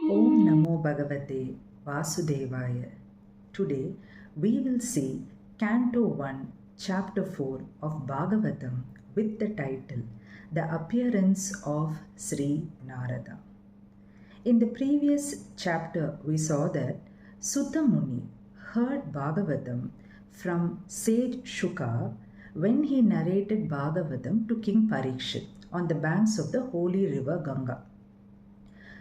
Om Namo Bhagavate Vasudevaya. Today we will see Canto 1, Chapter 4 of Bhagavatam with the title The Appearance of Sri Narada. In the previous chapter, we saw that Suta Muni heard Bhagavatam from sage Shuka when he narrated Bhagavatam to King Parikshit on the banks of the holy river Ganga.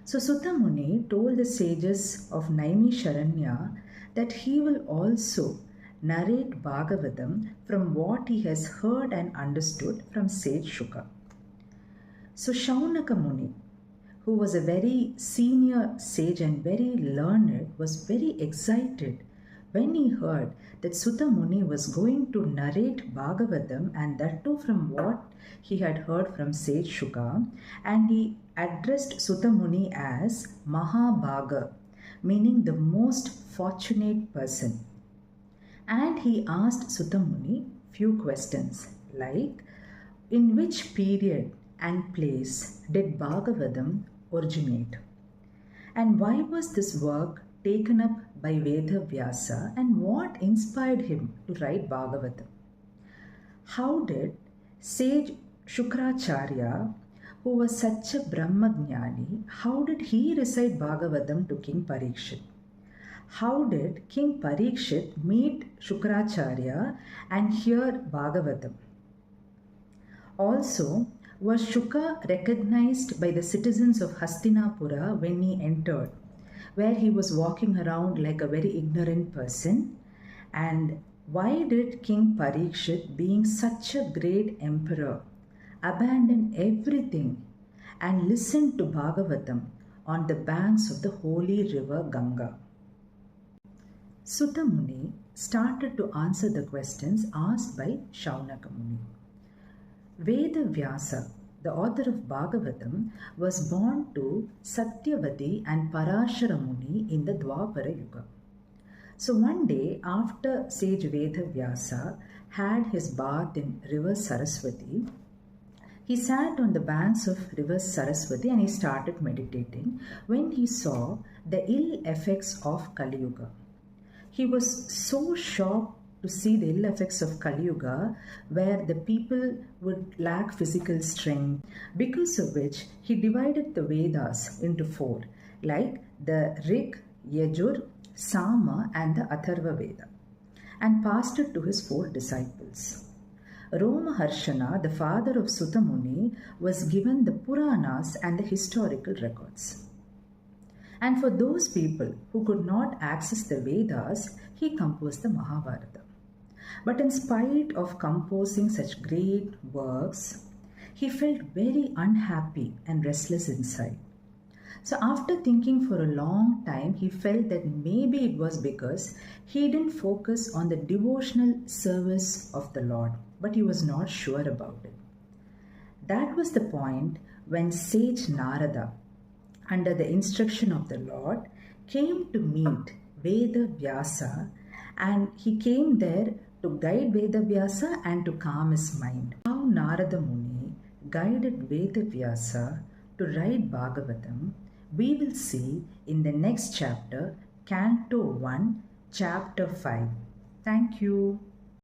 So Suta Muni told the sages of Naimisharanya that he will also narrate Bhagavatam from what he has heard and understood from sage Shuka. So Shaunaka Muni, who was a very senior sage and very learned, was very excited when he heard that Suta Muni was going to narrate Bhagavatam, and that too from what he had heard from sage Shuka, and he addressed Suta Muni as Mahabhaga, meaning the most fortunate person. And he asked Suta Muni few questions like, in which period and place did Bhagavatam originate? And why was this work taken up by Veda Vyasa, and what inspired him to write Bhagavatam? How did sage Shukracharya, who was such a Brahmagnani, how did he recite Bhagavatam to King Parikshit? How did King Parikshit meet Shukracharya and hear Bhagavatam? Also, was Shuka recognized by the citizens of Hastinapura when he entered, where he was walking around like a very ignorant person? And why did King Parikshit, being such a great emperor, abandon everything and listen to Bhagavatam on the banks of the holy river Ganga? Suta Muni started to answer the questions asked by Shaunaka Muni. Veda Vyasa, the author of Bhagavatam, was born to Satyavati and Parashara Muni in the Dwapara Yuga. So one day, after sage Veda Vyasa had his bath in river Saraswati, he sat on the banks of river Saraswati and he started meditating when he saw the ill effects of Kali Yuga. He was so shocked to see the ill effects of Kali Yuga, where the people would lack physical strength, because of which he divided the Vedas into four, like the Rig, Yajur, Sama and the Atharva Veda, and passed it to his four disciples. Roma Harshana, the father of Suta Muni, was given the Puranas and the historical records. And for those people who could not access the Vedas, he composed the Mahabharata. But in spite of composing such great works, he felt very unhappy and restless inside. So after thinking for a long time, he felt that maybe it was because he didn't focus on the devotional service of the Lord, but he was not sure about it. That was the point when sage Narada, under the instruction of the Lord, came to meet Veda Vyasa, and he came there to guide Veda Vyasa and to calm his mind. How Narada Muni guided Veda Vyasa to write Bhagavatam, we will see in the next chapter, Canto 1, Chapter 5. Thank you.